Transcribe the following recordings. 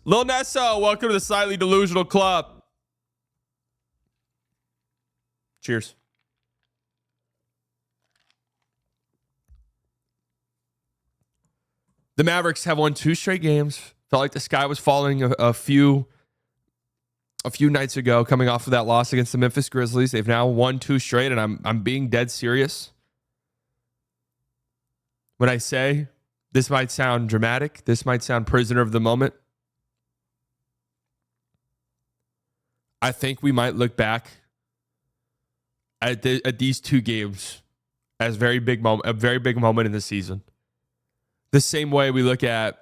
Lil Nesso, welcome to the Slightly Delusional Club. Cheers. The Mavericks have won 2 straight games. Felt like the sky was falling a few nights ago, coming off of that loss against the Memphis Grizzlies. They've now won 2 straight, and I'm being dead serious when I say this might sound dramatic. This might sound prisoner of the moment. I think we might look back at these 2 games as a very big moment in the season. The same way we look at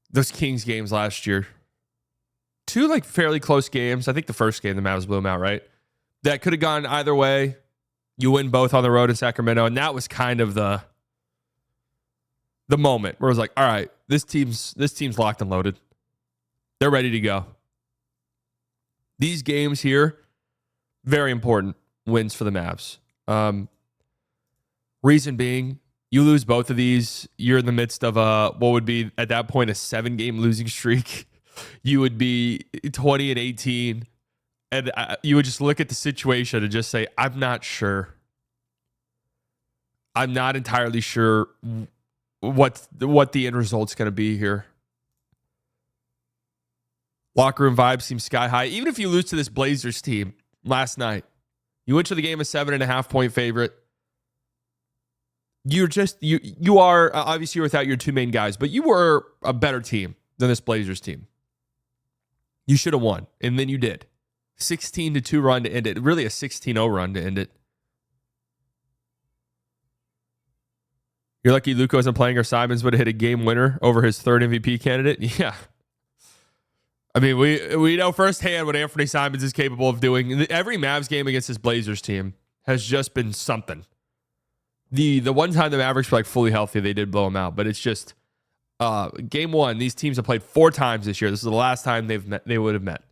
those Kings games last year. 2 like fairly close games. I think the first game the Mavs blew them out, right? That could have gone either way. You win both on the road in Sacramento, and that was kind of the moment where it was like, all right, this team's locked and loaded. They're ready to go. These games here, very important wins for the Mavs. Reason being, you lose both of these, you're in the midst of what would be at that point a 7-game losing streak. You would be 20-18, and you would just look at the situation and just say, I'm not sure. I'm not entirely sure what the end result's going to be here. Locker room vibes seem sky high. Even if you lose to this Blazers team last night, you went to the game a 7.5-point favorite. You are obviously without your 2 main guys, but you were a better team than this Blazers team. You should have won, and then you did. 16-2 run to end it. Really a 16-0 run to end it. You're lucky Luka wasn't playing or Simons would have hit a game winner over his 3rd MVP candidate. Yeah. I mean, we know firsthand what Anthony Simons is capable of doing. Every Mavs game against this Blazers team has just been something. The one time the Mavericks were like fully healthy, they did blow them out. But it's just game 1. These teams have played 4 times this year. This is the last time they would have met.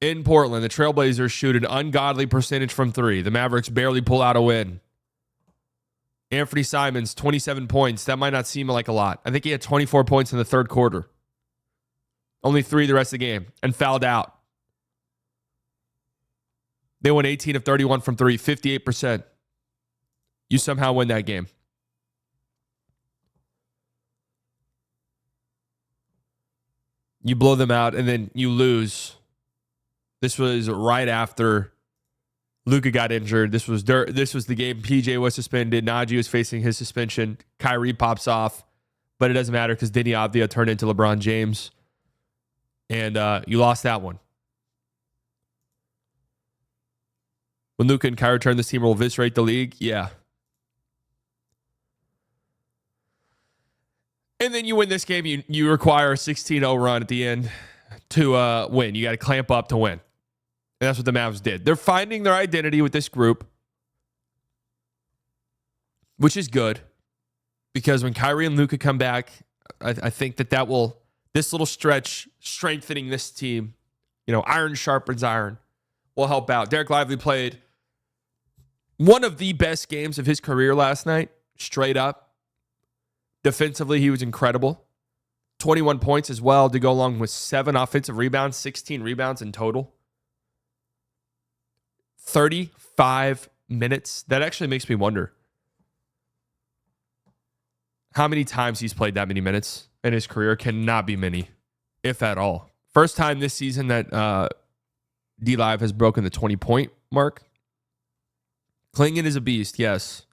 In Portland, the Trailblazers shoot an ungodly percentage from 3. The Mavericks barely pull out a win. Anthony Simons, 27 points. That might not seem like a lot. I think he had 24 points in the 3rd quarter. Only 3 the rest of the game, and fouled out. They won 18 of 31 from 3, 58%. You somehow win that game. You blow them out, and then you lose. This was right after Luka got injured. This was the game PJ was suspended. Najee was facing his suspension. Kyrie pops off, but it doesn't matter because Deni Avdija turned into LeBron James. And you lost that one. When Luka and Kyrie turn, this team will eviscerate the league. Yeah. And then you win this game. You require a 16-0 run at the end to win. You got to clamp up to win. And that's what the Mavs did. They're finding their identity with this group, which is good. Because when Kyrie and Luka come back, I think that will... This little stretch, strengthening this team, iron sharpens iron, will help out. Derrick Lively played one of the best games of his career last night, straight up. Defensively, he was incredible. 21 points as well to go along with 7 offensive rebounds, 16 rebounds in total. 35 minutes. That actually makes me wonder how many times he's played that many minutes in his career. Cannot be many, if at all. First time this season that D-Live has broken the 20-point mark. Klingon is a beast, yes.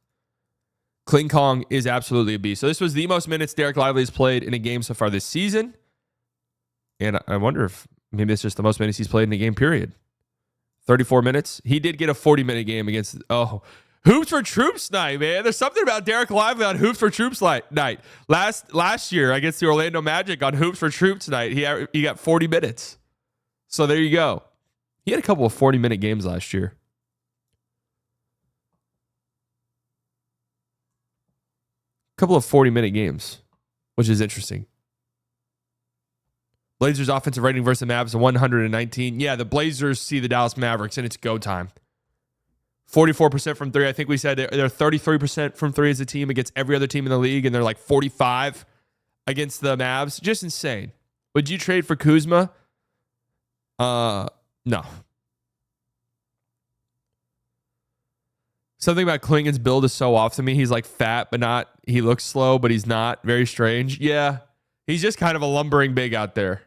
Kling Kong is absolutely a beast. So this was the most minutes Derrick Lively has played in a game so far this season. And I wonder if maybe it's just the most minutes he's played in a game, period. 34 minutes. He did get a 40-minute game against... Hoops for Troops night, man. There's something about Derrick Lively on Hoops for Troops night. Last year against the Orlando Magic on Hoops for Troops night, he got 40 minutes. So there you go. He had a couple of 40-minute games last year. A couple of 40-minute games, which is interesting. Blazers offensive rating versus the Mavs, 119. Yeah, the Blazers see the Dallas Mavericks, and it's go time. 44% from 3. I think we said they're 33% from 3 as a team against every other team in the league, and they're like 45 against the Mavs. Just insane. Would you trade for Kuzma? No. Something about Klingon's build is so off to me. He's like fat, but not. He looks slow, but he's not. Very strange. Yeah. He's just kind of a lumbering big out there.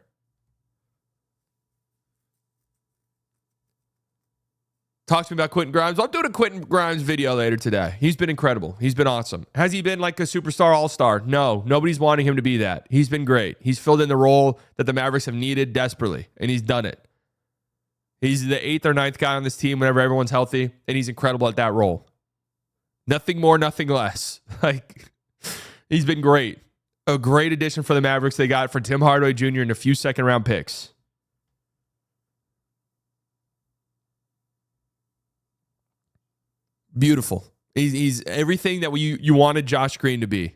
Talk to me about Quentin Grimes. I'm doing a Quentin Grimes video later today. He's been incredible. He's been awesome. Has he been like a superstar all-star? No. Nobody's wanting him to be that. He's been great. He's filled in the role that the Mavericks have needed desperately, and he's done it. He's the 8th or 9th guy on this team whenever everyone's healthy, and he's incredible at that role. Nothing more, nothing less. Like, he's been great. A great addition for the Mavericks. They got for Tim Hardaway Jr. and a few second-round picks. Beautiful. He's everything that you wanted Josh Green to be.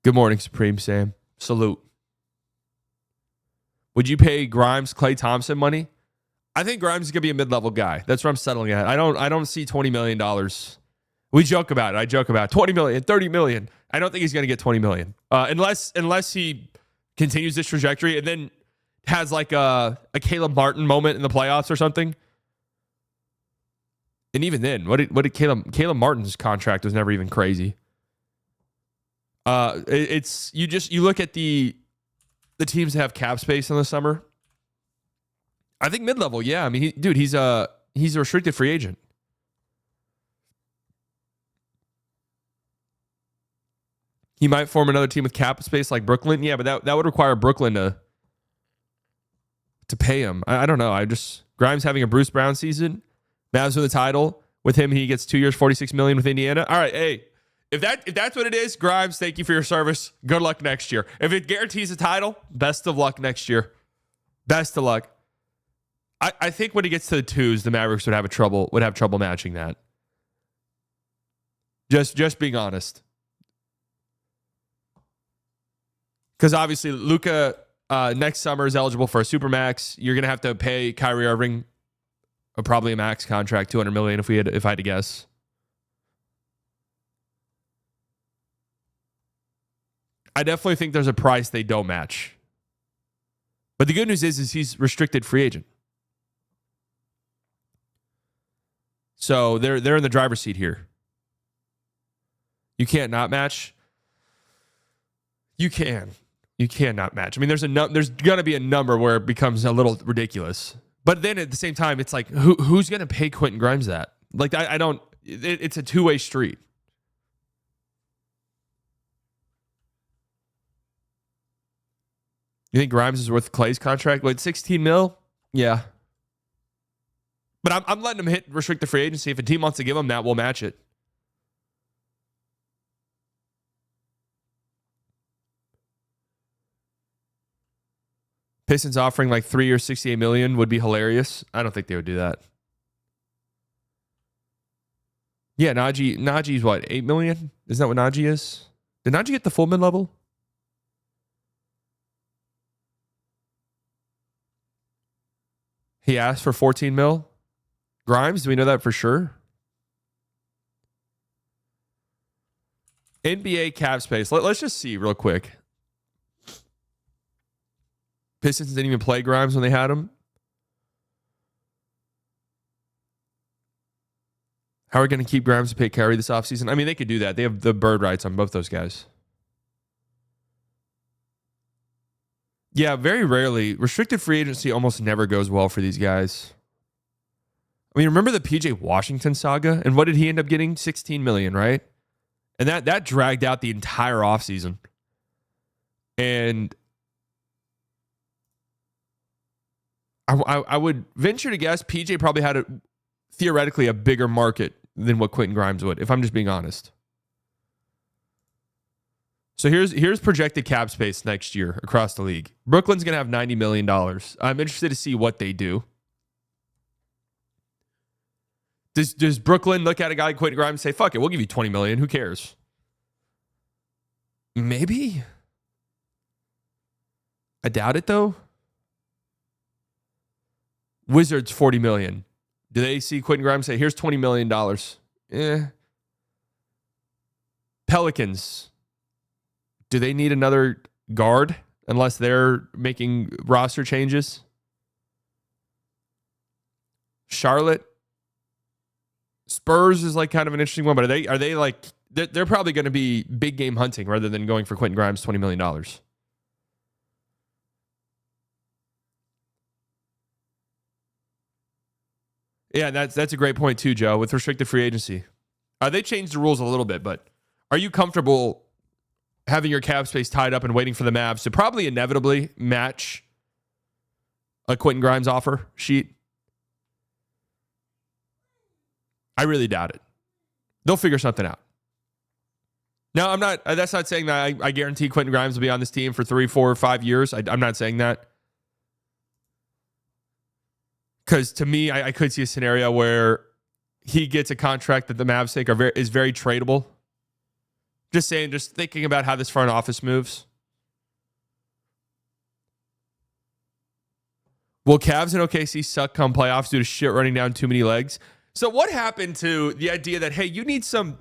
Good morning, Supreme Sam. Salute. Would you pay Grimes, Klay Thompson money? I think Grimes is gonna be a mid-level guy. That's where I'm settling at. I don't see $20 million. We joke about it. I joke about it. 20 million, 30 million. I don't think he's gonna get 20 million. Unless he continues this trajectory and then has like a Caleb Martin moment in the playoffs or something. And even then, what did Caleb Martin's contract was never even crazy. You look at the teams that have cap space in the summer. I think mid-level, yeah. I mean, he's a restricted free agent. He might form another team with cap space like Brooklyn. Yeah, but that would require Brooklyn to pay him. I don't know. Grimes having a Bruce Brown season. Mavs win the title. With him, he gets 2 years, $46 million with Indiana. All right, hey, if that's what it is, Grimes, thank you for your service. Good luck next year. If it guarantees a title, best of luck next year. Best of luck. I think when he gets to the twos, the Mavericks would have trouble matching that. Just being honest. Because obviously Luka next summer is eligible for a supermax. You're gonna have to pay Kyrie Irving probably a max contract, $200 million if I had to guess. I definitely think there's a price they don't match. But the good news is he's restricted free agent. So they're in the driver's seat here. You can't not match. You can. You cannot match. I mean, there's going to be a number where it becomes a little ridiculous. But then at the same time, it's like, who's going to pay Quentin Grimes that? Like, I don't. It's a two-way street. You think Grimes is worth Klay's contract? Like 16 mil? Yeah. But I'm letting him hit restricted free agency. If a team wants to give him that, we'll match it. Pistons offering like 3 years, $68 million would be hilarious. I don't think they would do that. Yeah, Najee's what, $8 million? Isn't that what Najee is? Did Najee get the full mid-level? He asked for 14 mil. Grimes, do we know that for sure? NBA cap space. Let's just see real quick. Pistons didn't even play Grimes when they had him. How are we going to keep Grimes to pay Kyrie this offseason? I mean, they could do that. They have the bird rights on both those guys. Yeah, very rarely. Restricted free agency almost never goes well for these guys. I mean, remember the PJ Washington saga? And what did he end up getting? $16 million, right? And that dragged out the entire offseason. And I would venture to guess PJ probably had theoretically a bigger market than what Quentin Grimes would, if I'm just being honest. So here's projected cap space next year across the league. Brooklyn's going to have $90 million. I'm interested to see what they do. Does Brooklyn look at a guy like Quentin Grimes and say, fuck it, we'll give you $20 million. Who cares? Maybe. I doubt it, though. Wizards, $40 million. Do they see Quentin Grimes say, here's $20 million? Pelicans. Do they need another guard unless they're making roster changes? Charlotte. Spurs is like kind of an interesting one, but are they like they're probably going to be big game hunting rather than going for Quentin Grimes $20 million. Yeah, that's a great point too, Joe, with restricted free agency. They changed the rules a little bit, but are you comfortable having your cap space tied up and waiting for the Mavs to probably inevitably match a Quentin Grimes offer sheet? I really doubt it. They'll figure something out. Now, that's not saying that I guarantee Quentin Grimes will be on this team for 3, 4, 5 years. I'm not saying that. Because to me, I could see a scenario where he gets a contract that the Mavs think is very tradable. Just thinking about how this front office moves. Will Cavs and OKC suck come playoffs due to shit running down too many legs? So what happened to the idea that, hey, you need some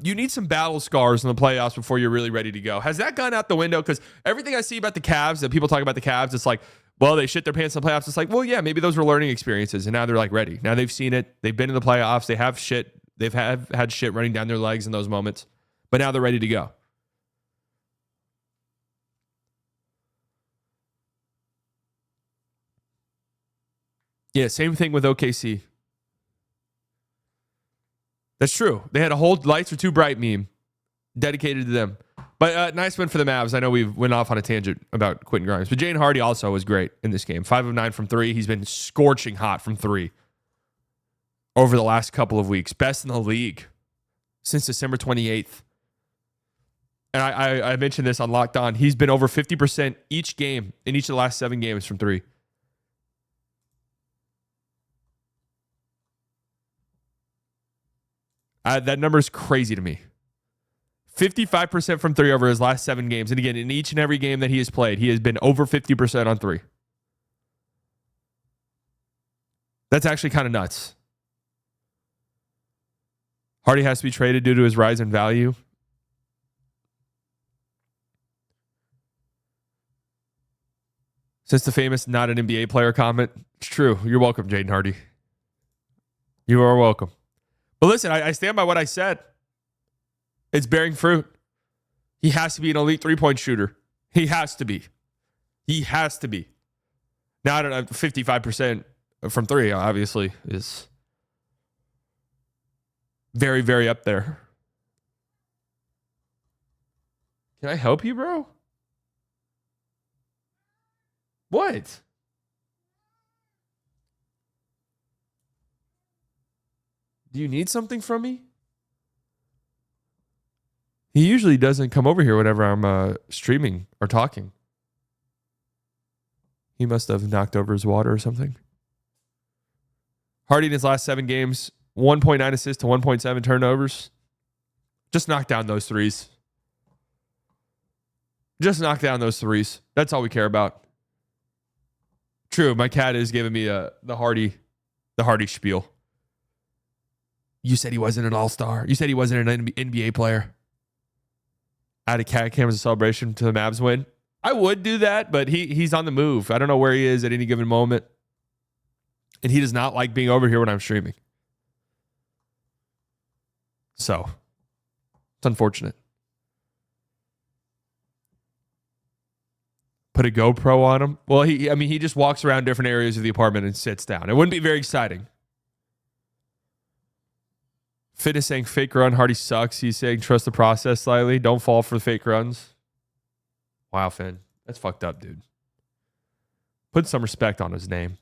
battle scars in the playoffs before you're really ready to go? Has that gone out the window? Because everything I see about the Cavs, that people talk about the Cavs, it's like, well, they shit their pants in the playoffs. It's like, well, yeah, maybe those were learning experiences, and now they're like ready. Now they've seen it. They've been in the playoffs. They have shit. They've had shit running down their legs in those moments, but now they're ready to go. Yeah, same thing with OKC. That's true. They had a whole lights are too bright meme dedicated to them. But nice win for the Mavs. I know we went off on a tangent about Quentin Grimes, but Jaden Hardy also was great in this game. 5 of 9 from 3. He's been scorching hot from 3 over the last couple of weeks. Best in the league since December 28th. And I mentioned this on Locked On. He's been over 50% each game in each of the last 7 games from 3. That number is crazy to me. 55% from 3 over his last 7 games. And again, in each and every game that he has played, he has been over 50% on 3. That's actually kind of nuts. Hardy has to be traded due to his rise in value. Since the famous not an NBA player comment, it's true. You're welcome, Jaden Hardy. You are welcome. But listen, I stand by what I said. It's bearing fruit. He has to be an elite 3-point shooter. He has to be. He has to be. Now, I don't know, 55% from 3, obviously, is very, very up there. Can I help you, bro? What? Do you need something from me? He usually doesn't come over here whenever I'm streaming or talking. He must have knocked over his water or something. Hardy in his last 7 games, 1.9 assists to 1.7 turnovers. Just knock down those threes. Just knock down those threes. That's all we care about. True, my cat is giving me the Hardy spiel. You said he wasn't an all-star. You said he wasn't an NBA player. I had a cat cam as a celebration to the Mavs win. I would do that, but he's on the move. I don't know where he is at any given moment. And he does not like being over here when I'm streaming. So, it's unfortunate. Put a GoPro on him. Well, he just walks around different areas of the apartment and sits down. It wouldn't be very exciting. Fitness saying fake run. Hardy sucks. He's saying trust the process slightly. Don't fall for the fake runs. Wow, Finn. That's fucked up, dude. Put some respect on his name.